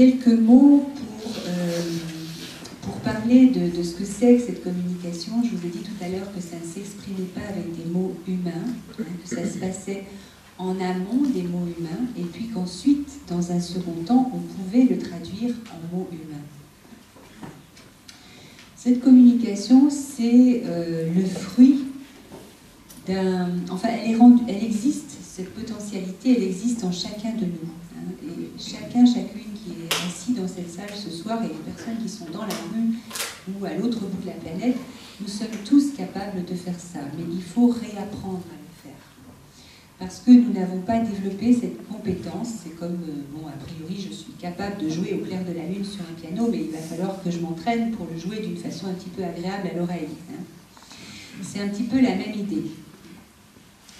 quelques mots pour parler de ce que c'est que cette communication. Je vous ai dit tout à l'heure que ça ne s'exprimait pas avec des mots humains, hein, que ça se passait en amont des mots humains, et puis qu'ensuite, dans un second temps, on pouvait le traduire en mots humains. Cette communication, c'est le fruit d'un... Enfin, elle existe, cette potentialité, elle existe en chacun de nous. Hein, et chacune qui est assis dans cette salle ce soir, et les personnes qui sont dans la rue ou à l'autre bout de la planète, nous sommes tous capables de faire ça. Mais il faut réapprendre à le faire. Parce que nous n'avons pas développé cette compétence. C'est comme, bon, a priori, je suis capable de jouer au clair de la lune sur un piano, mais il va falloir que je m'entraîne pour le jouer d'une façon un petit peu agréable à l'oreille. Hein. C'est un petit peu la même idée.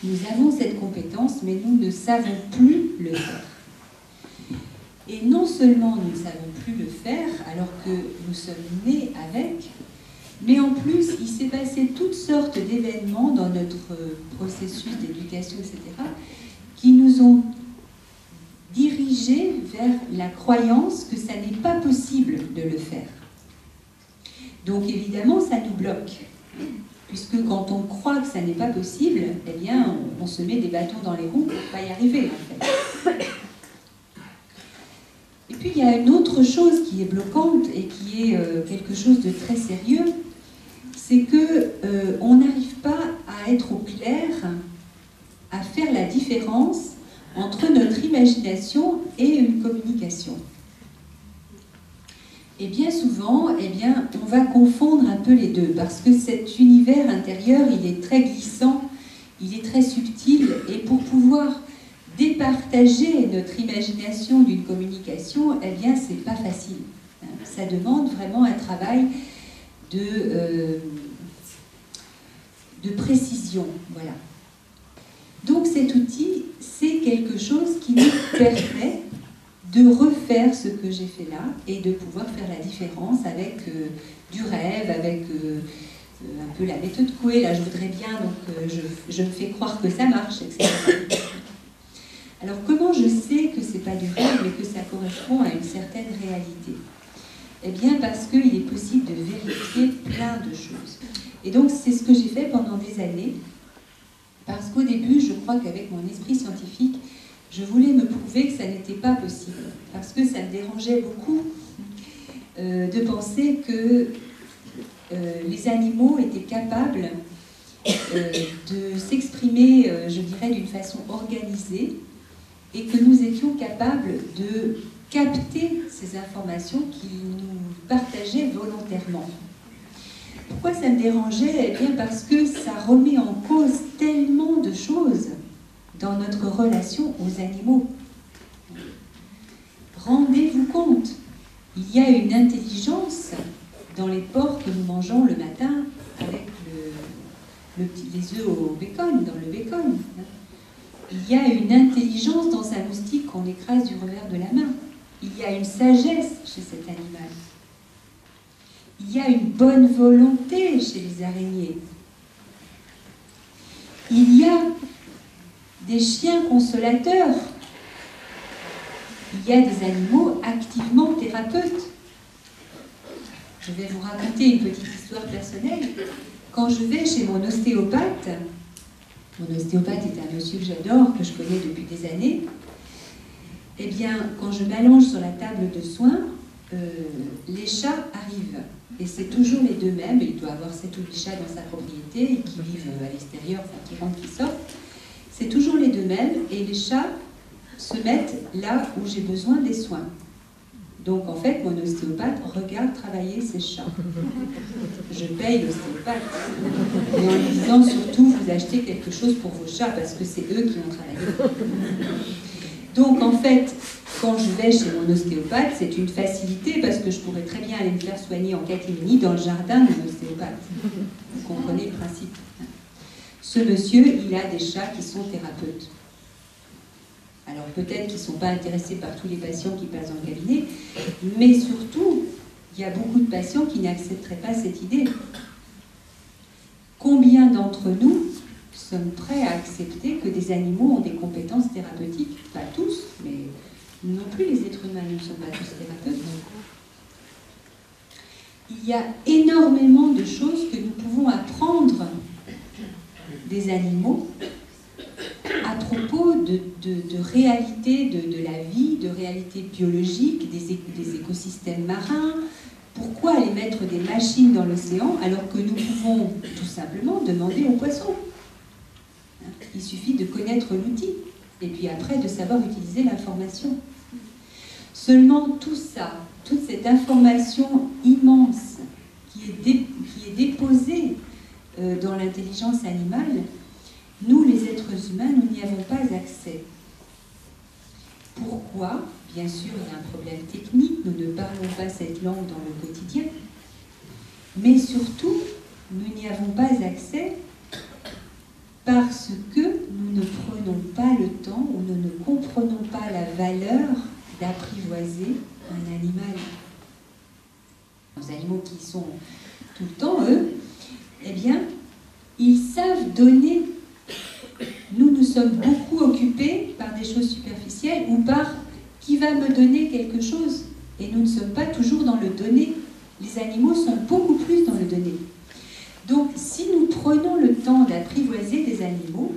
Nous avons cette compétence, mais nous ne savons plus le faire. Et non seulement nous ne savons plus le faire, alors que nous sommes nés avec, mais en plus, il s'est passé toutes sortes d'événements dans notre processus d'éducation, etc., qui nous ont dirigés vers la croyance que ça n'est pas possible de le faire. Donc évidemment, ça nous bloque. Puisque quand on croit que ça n'est pas possible, eh bien, on se met des bâtons dans les roues pour ne pas y arriver, en fait. Et puis, il y a une autre chose qui est bloquante et qui est quelque chose de très sérieux, c'est qu'on n'arrive pas à être au clair, à faire la différence entre notre imagination et une communication. Et bien souvent, eh bien, on va confondre un peu les deux, parce que cet univers intérieur, il est très glissant, il est très subtil, et pour pouvoir départager notre imagination d'une communication, eh bien, c'est pas facile. Ça demande vraiment un travail de précision, voilà. Donc cet outil, c'est quelque chose qui nous permet de refaire ce que j'ai fait là et de pouvoir faire la différence avec du rêve, avec un peu la méthode Coué, là je voudrais bien, donc je me fais croire que ça marche, etc. Alors comment je sais que c'est pas du rêve mais que ça correspond à une certaine réalité? Eh bien parce qu'il est possible de vérifier plein de choses. Et donc c'est ce que j'ai fait pendant des années, parce qu'au début, je crois qu'avec mon esprit scientifique, je voulais me prouver que ça n'était pas possible, parce que ça me dérangeait beaucoup de penser que les animaux étaient capables de s'exprimer, je dirais, d'une façon organisée, et que nous étions capables de capter ces informations qu'ils nous partageaient volontairement. Pourquoi ça me dérangeait? Eh bien parce que ça remet en cause tellement de choses dans notre relation aux animaux. Rendez-vous compte, il y a une intelligence dans les porcs que nous mangeons le matin avec les œufs au bacon, dans le bacon. Il y a une intelligence dans un moustique qu'on écrase du revers de la main. Il y a une sagesse chez cet animal. Il y a une bonne volonté chez les araignées. Il y a des chiens consolateurs. Il y a des animaux activement thérapeutes. Je vais vous raconter une petite histoire personnelle. Quand je vais chez mon ostéopathe est un monsieur que j'adore, que je connais depuis des années, eh bien, quand je m'allonge sur la table de soins, les chats arrivent. Et c'est toujours les deux mêmes, il doit avoir 7 ou 8 chats dans sa propriété, et qui vivent à l'extérieur, enfin qui rentrent, qui sortent. C'est toujours les deux mêmes, et les chats se mettent là où j'ai besoin des soins. Donc en fait, mon ostéopathe regarde travailler ses chats. Je paye l'ostéopathe. Et en lui disant surtout, vous achetez quelque chose pour vos chats, parce que c'est eux qui ont travaillé. Donc en fait, quand je vais chez mon ostéopathe, c'est une facilité parce que je pourrais très bien aller me faire soigner en catimini dans le jardin de mon ostéopathe. Vous comprenez le principe. Ce monsieur, il a des chats qui sont thérapeutes. Alors peut-être qu'ils ne sont pas intéressés par tous les patients qui passent dans le cabinet, mais surtout, il y a beaucoup de patients qui n'accepteraient pas cette idée. Combien d'entre nous sommes prêts à accepter que des animaux ont des compétences thérapeutiques? Pas tous, mais Nous non plus, les êtres humains, nous ne sommes pas tous thérapeutes. Il y a énormément de choses que nous pouvons apprendre des animaux à propos de réalité de la vie, de réalité biologique, des écosystèmes marins. Pourquoi aller mettre des machines dans l'océan alors que nous pouvons tout simplement demander aux poissons? Il suffit de connaître l'outil et puis après de savoir utiliser l'information. Seulement tout ça, toute cette information immense qui est déposée dans l'intelligence animale, nous les êtres humains, nous n'y avons pas accès. Pourquoi? Bien sûr, il y a un problème technique, nous ne parlons pas cette langue dans le quotidien, mais surtout, nous n'y avons pas accès parce que nous ne prenons pas le temps ou nous ne comprenons pas la valeur d'apprivoiser un animal. Les animaux qui sont tout le temps, eux, eh bien, ils savent donner. Nous sommes beaucoup occupés par des choses superficielles ou par qui va me donner quelque chose. Et nous ne sommes pas toujours dans le donner. Les animaux sont beaucoup plus dans le donner. Donc, si nous prenons le temps d'apprivoiser des animaux,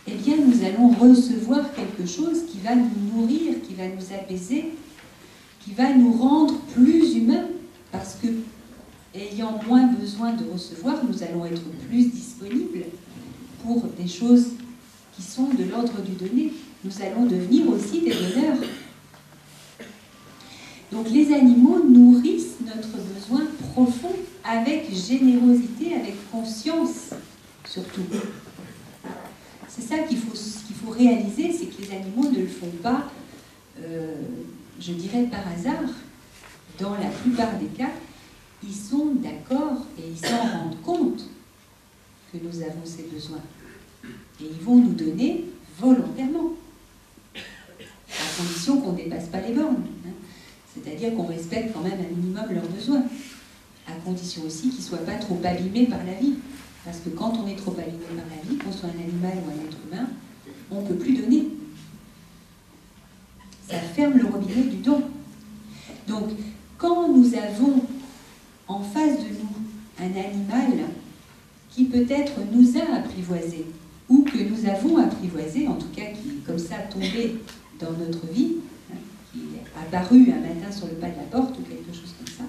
eh bien, nous allons recevoir quelque chose qui va nous nourrir, qui va nous apaiser, qui va nous rendre plus humains. Parce que, ayant moins besoin de recevoir, nous allons être plus disponibles pour des choses qui sont de l'ordre du donner. Nous allons devenir aussi des donneurs. Donc les animaux nourrissent notre besoin profond avec générosité, avec conscience, surtout. C'est ça qu'il faut réaliser, c'est que les animaux ne le font pas, je dirais par hasard. Dans la plupart des cas, ils sont d'accord et ils s'en rendent compte que nous avons ces besoins. Et ils vont nous donner volontairement, à condition qu'on ne dépasse pas les bornes. C'est-à-dire qu'on respecte quand même un minimum leurs besoins, à condition aussi qu'ils ne soient pas trop abîmés par la vie. Parce que quand on est trop abîmé par la vie, qu'on soit un animal ou un être humain, on ne peut plus donner. Ça ferme le robinet du don. Donc, quand nous avons en face de nous un animal qui peut-être nous a apprivoisés, ou que nous avons apprivoisé, en tout cas qui est comme ça tombé dans notre vie, qui est apparu un matin sur le pas de la porte ou quelque chose comme ça,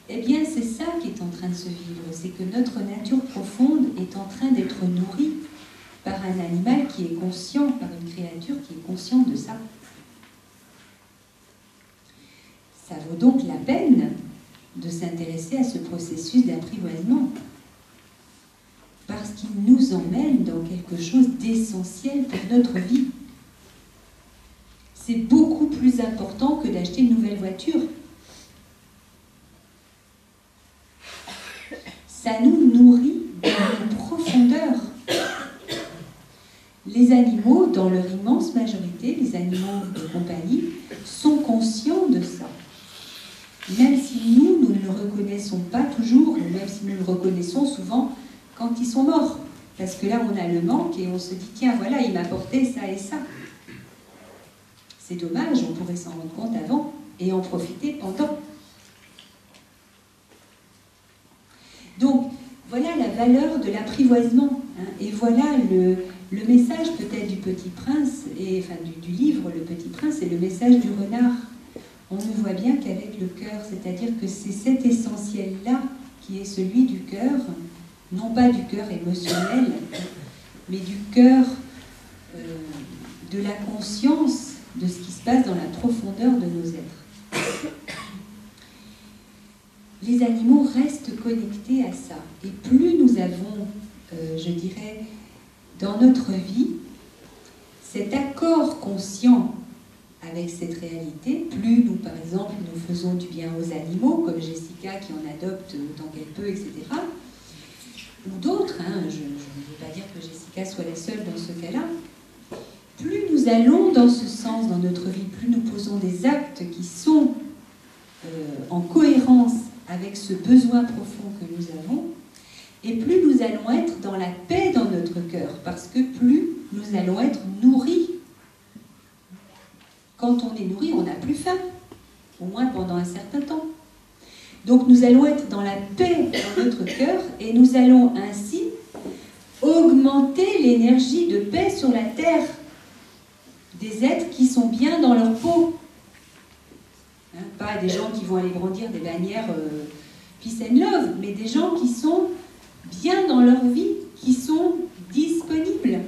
eh bien c'est ça qui est en train de se vivre, c'est que notre nature profonde est en train d'être nourrie par un animal qui est conscient, par une créature qui est consciente de ça. Ça vaut donc la peine de s'intéresser à ce processus d'apprivoisement, parce qu'il nous emmène dans quelque chose d'essentiel pour notre vie. C'est beaucoup plus important que d'acheter une nouvelle voiture. Ça nous nourrit dans nos profondeurs. Les animaux, dans leur immense majorité, les animaux de compagnie, sont conscients de ça. Même si nous ne le reconnaissons pas toujours, ou même si nous le reconnaissons souvent quand ils sont morts. Parce que là, on a le manque et on se dit, tiens, voilà, il m'a apporté ça et ça. C'est dommage, on pourrait s'en rendre compte avant et en profiter pendant. Donc, voilà la valeur de l'apprivoisement. Et voilà le message peut-être du Petit Prince, et, enfin du livre Le Petit Prince, et le message du renard. On ne voit bien qu'avec le cœur, c'est-à-dire que c'est cet essentiel-là qui est celui du cœur, non pas du cœur émotionnel, mais du cœur de la conscience de ce qui se passe dans la profondeur de nos êtres. Les animaux restent connectés à ça. Et plus nous avons, je dirais, dans notre vie, cet accord conscient avec cette réalité, plus nous, par exemple, nous faisons du bien aux animaux, comme Jessica qui en adopte autant qu'elle peut, etc., ou d'autres, je ne veux pas dire que Jessica soit la seule dans ce cas-là, plus nous allons dans ce sens dans notre vie, plus nous posons des actes qui sont en cohérence avec ce besoin profond que nous avons, et plus nous allons être dans la paix dans notre cœur, parce que plus nous allons être nourris quand on est nourri, on n'a plus faim, au moins pendant un certain temps. Donc nous allons être dans la paix dans notre cœur et nous allons ainsi augmenter l'énergie de paix sur la terre des êtres qui sont bien dans leur peau. Hein, pas des gens qui vont aller brandir des bannières peace and love, mais des gens qui sont bien dans leur vie, qui sont disponibles.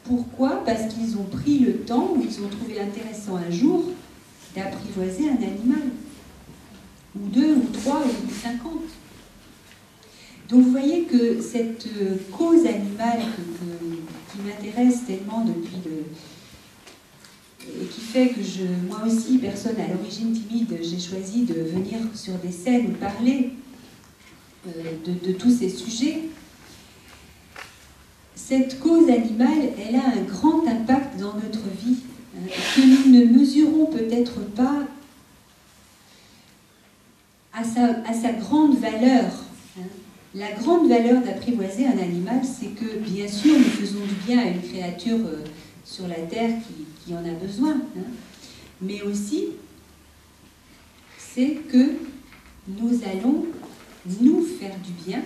Pourquoi? Parce qu'ils ont pris le temps, ou ils ont trouvé intéressant un jour, d'apprivoiser un animal. Ou 2, ou 3, ou 50. Donc vous voyez que cette cause animale qui m'intéresse tellement depuis et qui fait que moi aussi, personne à l'origine timide, j'ai choisi de venir sur des scènes parler de tous ces sujets. Cette cause animale, elle a un grand impact dans notre vie, hein, que nous ne mesurons peut-être pas à sa grande valeur. Hein. La grande valeur d'apprivoiser un animal, c'est que, bien sûr, nous faisons du bien à une créature sur la terre qui en a besoin. Hein. Mais aussi, c'est que nous allons nous faire du bien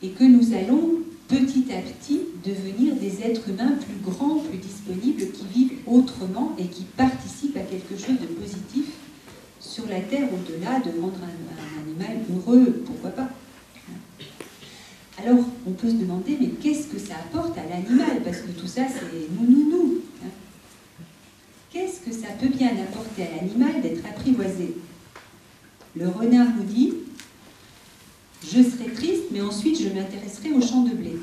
et que nous allons petit à petit devenir des êtres humains plus grands, plus disponibles, qui vivent autrement et qui participent à quelque chose de positif sur la terre, au-delà de rendre un animal heureux, pourquoi pas. Alors, on peut se demander, mais qu'est-ce que ça apporte à l'animal? Parce que tout ça, c'est nous. Hein. Qu'est-ce que ça peut bien apporter à l'animal d'être apprivoisé? Le renard nous dit, je serai triste, mais ensuite je m'intéresserai au champ de blé.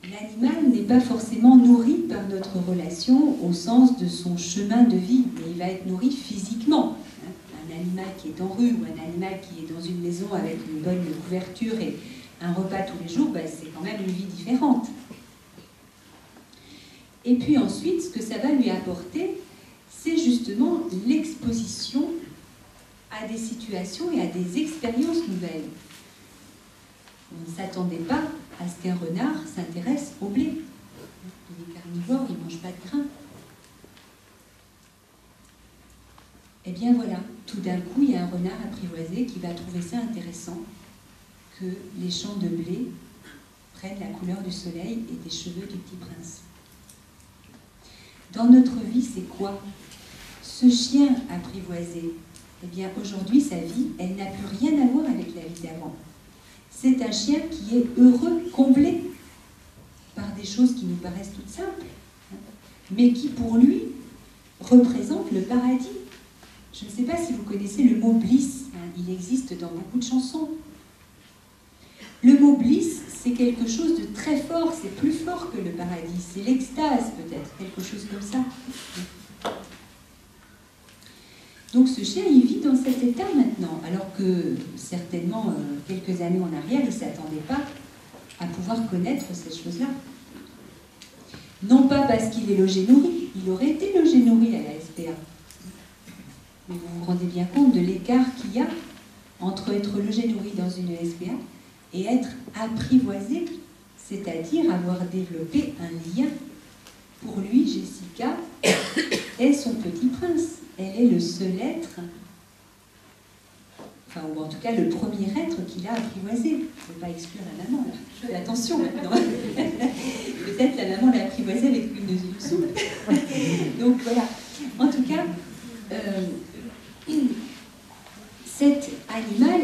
L'animal n'est pas forcément nourri par notre relation au sens de son chemin de vie, mais il va être nourri physiquement. Un animal qui est en rue ou un animal qui est dans une maison avec une bonne couverture et un repas tous les jours, ben, c'est quand même une vie différente. Et puis ensuite, ce que ça va lui apporter, c'est justement l'exposition à des situations et à des expériences nouvelles. On ne s'attendait pas à ce qu'un renard s'intéresse au blé. Il est carnivore, il ne mange pas de grains. Eh bien voilà, tout d'un coup, il y a un renard apprivoisé qui va trouver ça intéressant que les champs de blé prennent la couleur du soleil et des cheveux du petit prince. Dans notre vie, c'est quoi? Ce chien apprivoisé, eh bien aujourd'hui, sa vie, elle n'a plus rien à voir avec la vie d'avant. C'est un chien qui est heureux, comblé par des choses qui nous paraissent toutes simples, hein, mais qui pour lui représentent le paradis. Je ne sais pas si vous connaissez le mot bliss, hein, il existe dans beaucoup de chansons. Le mot bliss, c'est quelque chose de très fort, c'est plus fort que le paradis, c'est l'extase peut-être, quelque chose comme ça. Donc ce chien, il vit dans cet état maintenant, alors que certainement, quelques années en arrière, il ne s'attendait pas à pouvoir connaître ces choses-là. Non pas parce qu'il est logé nourri, il aurait été logé nourri à la SPA. Mais vous vous rendez bien compte de l'écart qu'il y a entre être logé nourri dans une SPA et être apprivoisé, c'est-à-dire avoir développé un lien. Pour lui, Jessica est son petit prince. Elle est le seul être, enfin, ou en tout cas le premier être qu'il a apprivoisé. Je ne veux pas exclure la maman, là. Fais attention maintenant. Peut-être la maman l'a apprivoisé avec une soupe. Donc voilà. En tout cas, cet animal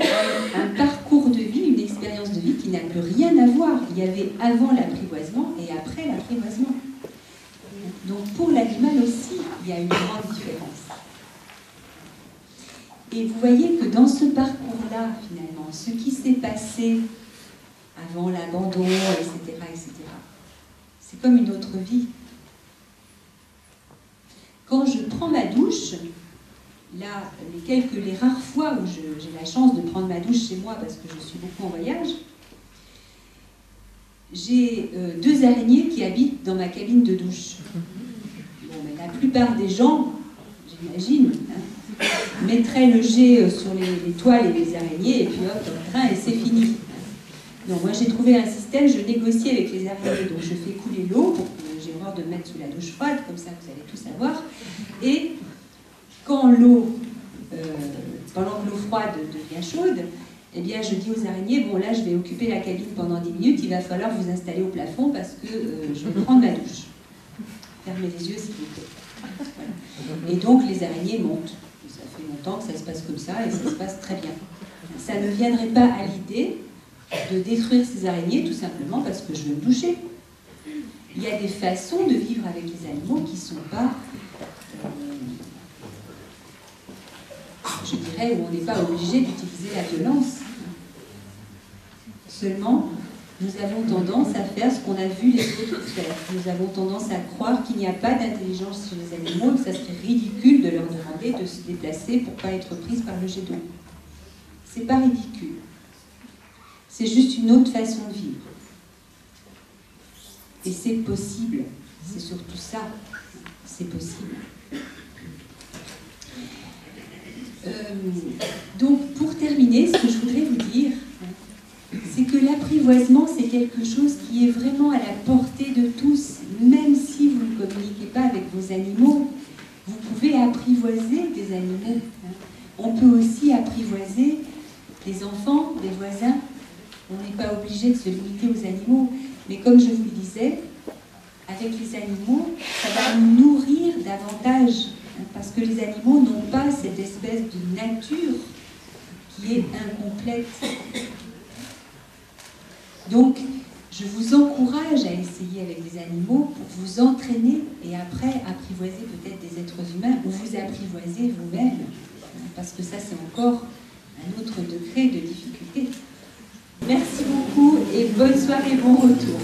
a un parcours de vie, une expérience de vie qui n'a plus rien à voir. Il y avait avant l'apprivoisement et après l'apprivoisement. Donc pour l'animal aussi, il y a une grande différence. Et vous voyez que dans ce parcours-là, finalement, ce qui s'est passé avant l'abandon, etc., c'est comme une autre vie. Quand je prends ma douche, là, les rares fois où j'ai la chance de prendre ma douche chez moi parce que je suis beaucoup en voyage, j'ai 2 araignées qui habitent dans ma cabine de douche. Bon, mais la plupart des gens, j'imagine, hein, mettraient le jet sur les toiles et les araignées, et puis hop, dans le train, et c'est fini. Non, moi j'ai trouvé un système, je négocie avec les araignées, donc je fais couler l'eau pour que j'ai horreur de me mettre sous la douche froide, comme ça vous allez tout savoir. Et quand pendant que l'eau froide devient chaude, eh bien je dis aux araignées, bon là je vais occuper la cabine pendant 10 minutes, il va falloir vous installer au plafond parce que je vais prendre ma douche. Fermez les yeux s'il vous plaît. Voilà. Et donc les araignées montent. Ça fait longtemps que ça se passe comme ça et ça se passe très bien. Ça ne viendrait pas à l'idée de détruire ces araignées tout simplement parce que je veux me doucher. Il y a des façons de vivre avec les animaux qui ne sont pas, je dirais, où on n'est pas obligé d'utiliser la violence. Seulement, nous avons tendance à faire ce qu'on a vu les autres faire. Nous avons tendance à croire qu'il n'y a pas d'intelligence chez les animaux et que ça serait ridicule de leur demander de se déplacer pour ne pas être prise par le jet d'eau. C'est pas ridicule. C'est juste une autre façon de vivre. Et c'est possible. C'est surtout ça. C'est possible. Donc, pour terminer, ce que je voudrais vous dire, c'est que l'apprivoisement, c'est quelque chose qui est vraiment à la portée de tous. Même si vous ne communiquez pas avec vos animaux, vous pouvez apprivoiser des animaux. On peut aussi apprivoiser les enfants, des voisins. On n'est pas obligé de se limiter aux animaux. Mais comme je vous le disais, avec les animaux, ça va nous nourrir davantage. Parce que les animaux n'ont pas cette espèce de nature qui est incomplète. Donc, je vous encourage à essayer avec les animaux pour vous entraîner et après apprivoiser peut-être des êtres humains ou vous apprivoiser vous-même. Parce que ça, c'est encore un autre degré de difficulté. Merci beaucoup et bonne soirée, bon retour.